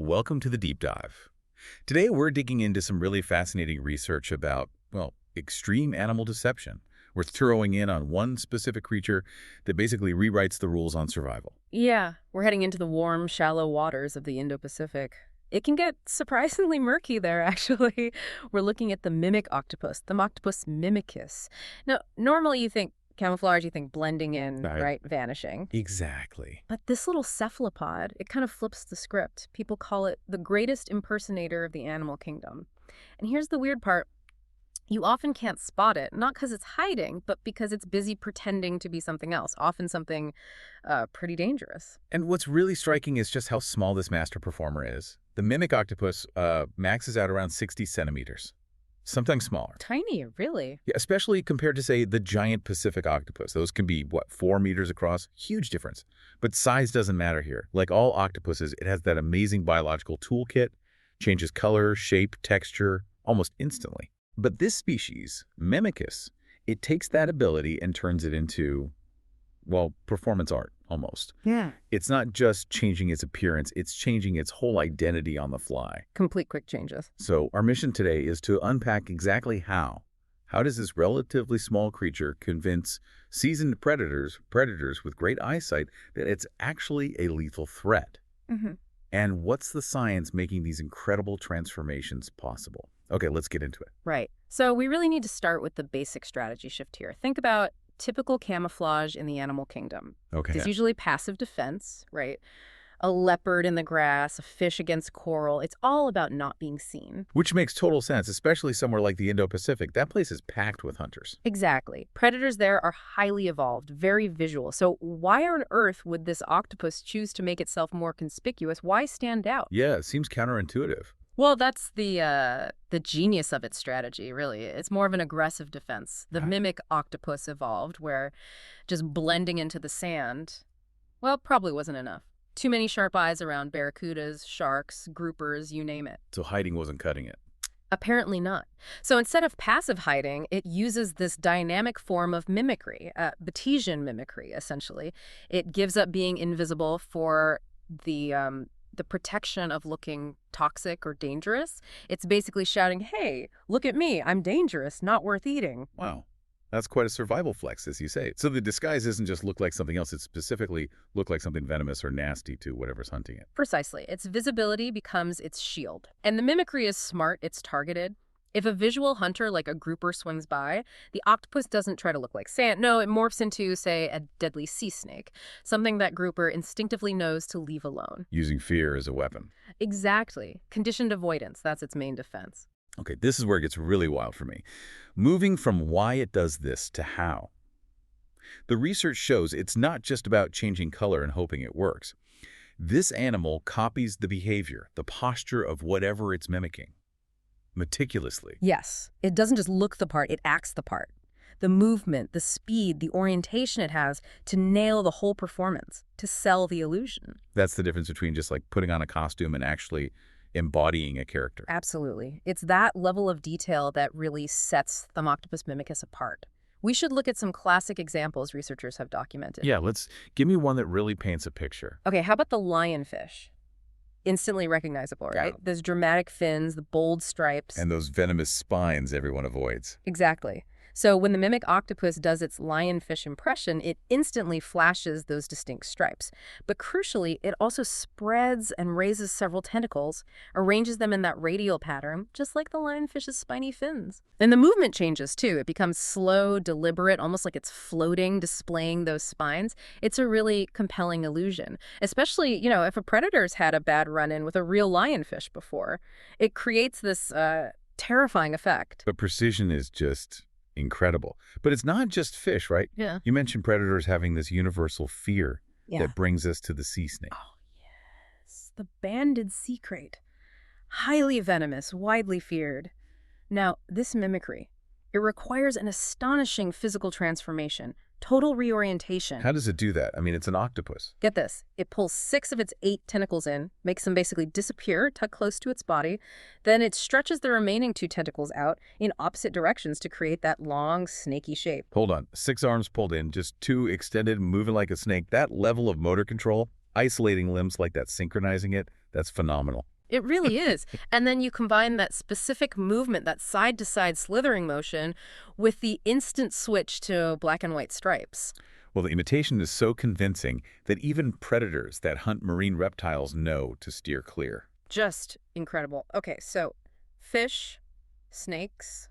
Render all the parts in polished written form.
Welcome to the deep dive. Today we're digging into some really fascinating research about, well, extreme animal deception. We're throwing in on one specific creature that basically rewrites the rules on survival. Yeah, we're heading into the warm, shallow waters of the Indo-Pacific. It can get surprisingly murky there, actually. We're looking at the mimic octopus, Thaumoctopus mimicus. Now, normally you think camouflage, you think blending in, right, vanishing. Exactly. But this little cephalopod, it kind of flips the script. People call it the greatest impersonator of the animal kingdom. And here's the weird part. You often can't spot it, not because it's hiding, but because it's busy pretending to be something else, often something pretty dangerous. And what's really striking is just how small this master performer is. The mimic octopus maxes out around 60 centimeters, sometimes smaller. Tiny, really. Yeah, especially compared to, say, the giant Pacific octopus. Those can be, 4 meters across? Huge difference. But size doesn't matter here. Like all octopuses, it has that amazing biological toolkit, changes color, shape, texture, almost instantly. But this species, mimicus, it takes that ability and turns it into, well, performance art, almost. Yeah. It's not just changing its appearance, it's changing its whole identity on the fly. Complete quick changes. So our mission today is to unpack exactly how. How does this relatively small creature convince seasoned predators with great eyesight that it's actually a lethal threat? Mm-hmm. And what's the science making these incredible transformations possible? Okay, let's get into it. Right. So we really need to start with the basic strategy shift here. Think about typical camouflage in the animal kingdom. Okay. It's usually passive defense, right? A leopard in the grass, a fish against coral. It's all about not being seen. Which makes total sense, especially somewhere like the Indo-Pacific. That place is packed with hunters. Exactly. Predators there are highly evolved, very visual. So why on earth would this octopus choose to make itself more conspicuous? Why stand out? Yeah, it seems counterintuitive. Well, that's the genius of its strategy, really. It's more of an aggressive defense. The mimic octopus evolved, where just blending into the sand, well, probably wasn't enough. Too many sharp eyes around barracudas, sharks, groupers, you name it. So hiding wasn't cutting it. Apparently not. So instead of passive hiding, it uses this dynamic form of mimicry, Batesian mimicry, essentially. It gives up being invisible for the protection of looking toxic or dangerous. It's basically shouting, hey, look at me, I'm dangerous, not worth eating. Wow. That's quite a survival flex, as you say. So the disguise isn't just look like something else, it specifically look like something venomous or nasty to whatever's hunting it. Precisely. Its visibility becomes its shield. And the mimicry is smart, it's targeted. If a visual hunter like a grouper swings by, the octopus doesn't try to look like sand. No, it morphs into, say, a deadly sea snake, something that grouper instinctively knows to leave alone. Using fear as a weapon. Exactly. Conditioned avoidance, that's its main defense. Okay, this is where it gets really wild for me. Moving from why it does this to how. The research shows it's not just about changing color and hoping it works. This animal copies the behavior, the posture of whatever it's mimicking. Meticulously. Yes. It doesn't just look the part, it acts the part. The movement, the speed, the orientation it has to nail the whole performance, to sell the illusion. That's the difference between just like putting on a costume and actually embodying a character. Absolutely. It's that level of detail that really sets Thaumoctopus mimicus apart. We should look at some classic examples researchers have documented. Yeah, give me one that really paints a picture. Okay, how about the lionfish? Instantly recognizable, right? Yeah. Those dramatic fins, the bold stripes. And those venomous spines everyone avoids. Exactly. So when the mimic octopus does its lionfish impression, it instantly flashes those distinct stripes. But crucially, it also spreads and raises several tentacles, arranges them in that radial pattern, just like the lionfish's spiny fins. And the movement changes, too. It becomes slow, deliberate, almost like it's floating, displaying those spines. It's a really compelling illusion, especially, if a predator's had a bad run-in with a real lionfish before. It creates this terrifying effect. But precision is just incredible. But it's not just fish, right? Yeah. You mentioned predators having this universal fear that brings us to the sea snake. Oh, yes. The banded sea krait. Highly venomous, widely feared. Now, this mimicry, it requires an astonishing physical transformation, total reorientation. How does it do that? I mean, it's an octopus. Get this. It pulls 6 of its 8 tentacles in, makes them basically disappear, tuck close to its body. Then it stretches the remaining 2 tentacles out in opposite directions to create that long, snaky shape. Hold on. 6 arms pulled in, just 2 extended, moving like a snake. That level of motor control, Isolating limbs like that, synchronizing it, that's phenomenal. It really is. And then you combine that specific movement, that side-to-side slithering motion, with the instant switch to black and white stripes. Well, the imitation is so convincing that even predators that hunt marine reptiles know to steer clear. Just incredible. Okay, so fish, snakes.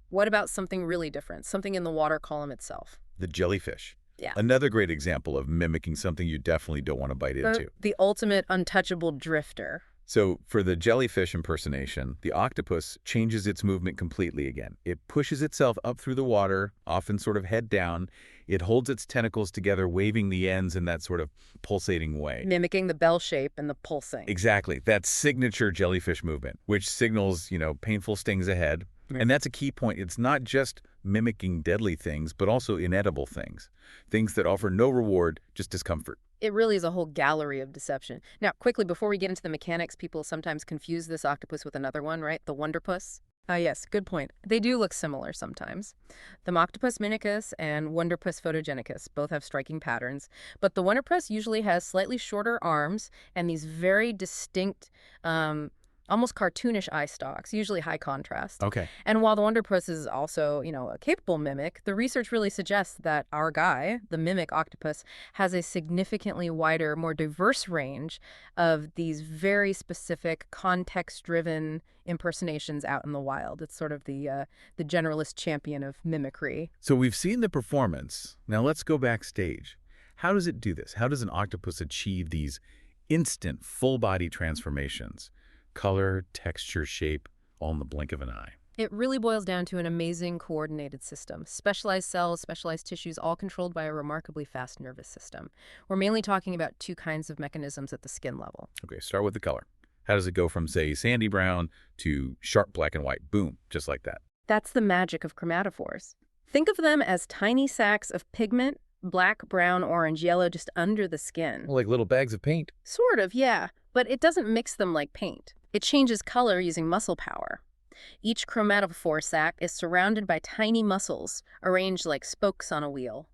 What about something really different? Something in the water column itself? The jellyfish. Yeah. Another great example of mimicking something you definitely don't want to bite into. The ultimate untouchable drifter. So for the jellyfish impersonation, the octopus changes its movement completely again. It pushes itself up through the water, often sort of head down. It holds its tentacles together, waving the ends in that sort of pulsating way. Mimicking the bell shape and the pulsing. Exactly. That signature jellyfish movement, which signals, painful stings ahead. And that's a key point. It's not just mimicking deadly things, but also inedible things. Things that offer no reward, just discomfort. It really is a whole gallery of deception. Now, quickly, before we get into the mechanics, people sometimes confuse this octopus with another one, right? The wonderpus. Yes, good point. They do look similar sometimes. Thaumoctopus mimicus and wonderpus photogenicus both have striking patterns, but the wonderpus usually has slightly shorter arms and these very distinct, almost cartoonish eye stalks, usually high contrast. Okay. And while the wonderpus is also, a capable mimic, the research really suggests that our guy, the mimic octopus, has a significantly wider, more diverse range of these very specific, context-driven impersonations out in the wild. It's sort of the generalist champion of mimicry. So we've seen the performance. Now let's go backstage. How does it do this? How does an octopus achieve these instant, full-body transformations? Color, texture, shape, all in the blink of an eye. It really boils down to an amazing coordinated system. Specialized cells, specialized tissues, all controlled by a remarkably fast nervous system. We're mainly talking about two kinds of mechanisms at the skin level. Okay, start with the color. How does it go from, say, sandy brown to sharp black and white? Boom, just like that. That's the magic of chromatophores. Think of them as tiny sacs of pigment, black, brown, orange, yellow, just under the skin. Like little bags of paint. Sort of, yeah. But it doesn't mix them like paint. It changes color using muscle power. Each chromatophore sac is surrounded by tiny muscles, arranged like spokes on a wheel.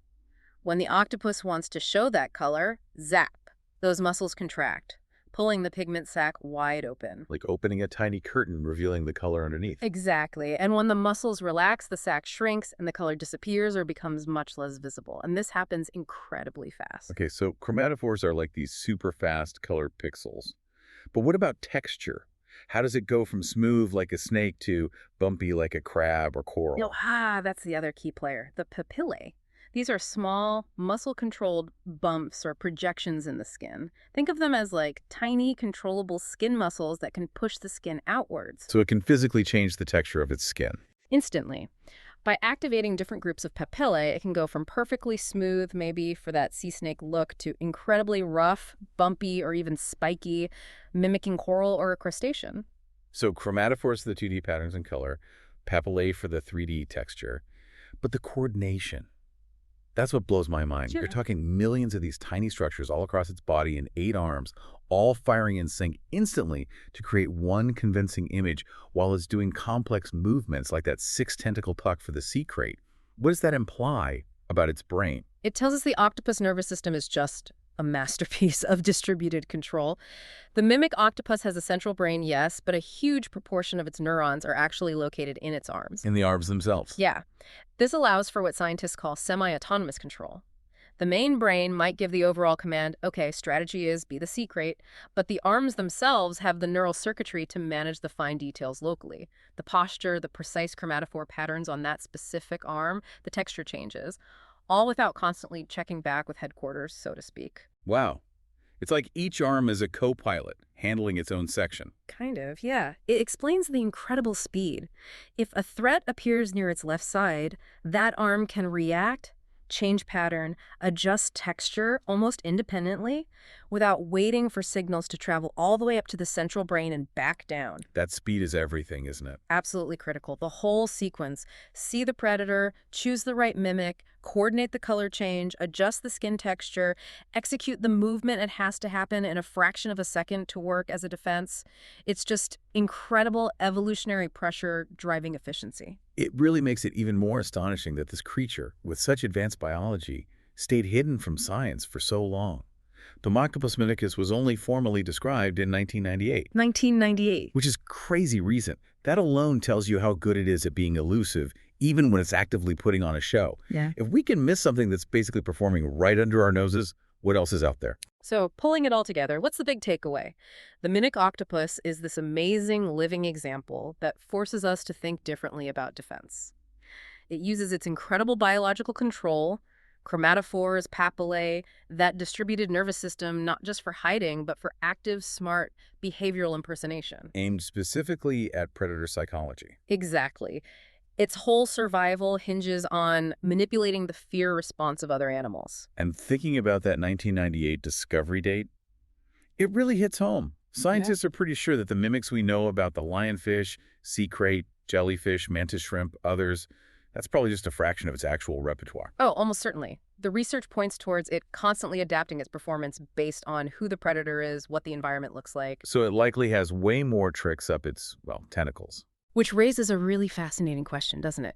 When the octopus wants to show that color, zap, those muscles contract, pulling the pigment sac wide open. Like opening a tiny curtain, revealing the color underneath. Exactly. And when the muscles relax, the sac shrinks and the color disappears or becomes much less visible. And this happens incredibly fast. Okay, so chromatophores are like these super fast color pixels. But what about texture? How does it go from smooth like a snake to bumpy like a crab or coral? That's the other key player, the papillae. These are small, muscle-controlled bumps or projections in the skin. Think of them as like tiny, controllable skin muscles that can push the skin outwards. So it can physically change the texture of its skin. Instantly. By activating different groups of papillae, it can go from perfectly smooth, maybe for that sea snake look, to incredibly rough, bumpy, or even spiky, mimicking coral or a crustacean. So chromatophores for the 2D patterns and color, papillae for the 3D texture. But the coordination, that's what blows my mind. Sure. You're talking millions of these tiny structures all across its body in 8 arms, all firing in sync instantly to create one convincing image while it's doing complex movements like that 6-tentacle puck for the sea krait. What does that imply about its brain? It tells us the octopus nervous system is just a masterpiece of distributed control. The mimic octopus has a central brain, yes, but a huge proportion of its neurons are actually located in its arms. In the arms themselves. Yeah. This allows for what scientists call semi-autonomous control. The main brain might give the overall command, okay, strategy is be the sea krait, but the arms themselves have the neural circuitry to manage the fine details locally. The posture, the precise chromatophore patterns on that specific arm, the texture changes, all without constantly checking back with headquarters, so to speak. Wow. It's like each arm is a co-pilot, handling its own section. Kind of, yeah. It explains the incredible speed. If a threat appears near its left side, that arm can react, change pattern, adjust texture almost independently without waiting for signals to travel all the way up to the central brain and back down. That speed is everything, isn't it? Absolutely critical. The whole sequence. See the predator, choose the right mimic, coordinate the color change, adjust the skin texture, execute the movement it has to happen in a fraction of a second to work as a defense. It's just incredible evolutionary pressure driving efficiency. It really makes it even more astonishing that this creature, with such advanced biology, stayed hidden from science for so long. Thaumoctopus mimicus was only formally described in 1998, 1998. which is crazy recent. That alone tells you how good it is at being elusive, even when it's actively putting on a show. Yeah. If we can miss something that's basically performing right under our noses, what else is out there? So, pulling it all together, what's the big takeaway? The mimic octopus is this amazing living example that forces us to think differently about defense. It uses its incredible biological control, chromatophores, papillae, that distributed nervous system, not just for hiding, but for active, smart, behavioral impersonation. Aimed specifically at predator psychology. Exactly. Its whole survival hinges on manipulating the fear response of other animals. And thinking about that 1998 discovery date, it really hits home. Scientists are pretty sure that the mimics we know about the lionfish, sea krait, jellyfish, mantis shrimp, others, that's probably just a fraction of its actual repertoire. Oh, almost certainly. The research points towards it constantly adapting its performance based on who the predator is, what the environment looks like. So it likely has way more tricks up its, well, tentacles. Which raises a really fascinating question, doesn't it?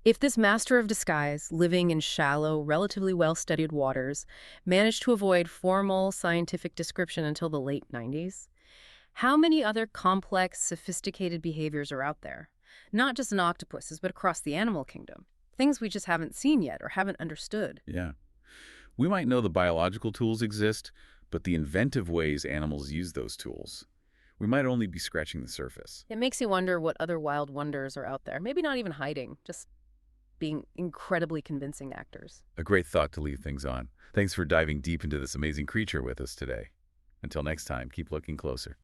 If this master of disguise, living in shallow, relatively well-studied waters, managed to avoid formal scientific description until the late 90s, how many other complex, sophisticated behaviors are out there? Not just in octopuses, but across the animal kingdom. Things we just haven't seen yet or haven't understood. Yeah. We might know the biological tools exist, but the inventive ways animals use those tools, we might only be scratching the surface. It makes you wonder what other wild wonders are out there. Maybe not even hiding, just being incredibly convincing actors. A great thought to leave things on. Thanks for diving deep into this amazing creature with us today. Until next time, keep looking closer.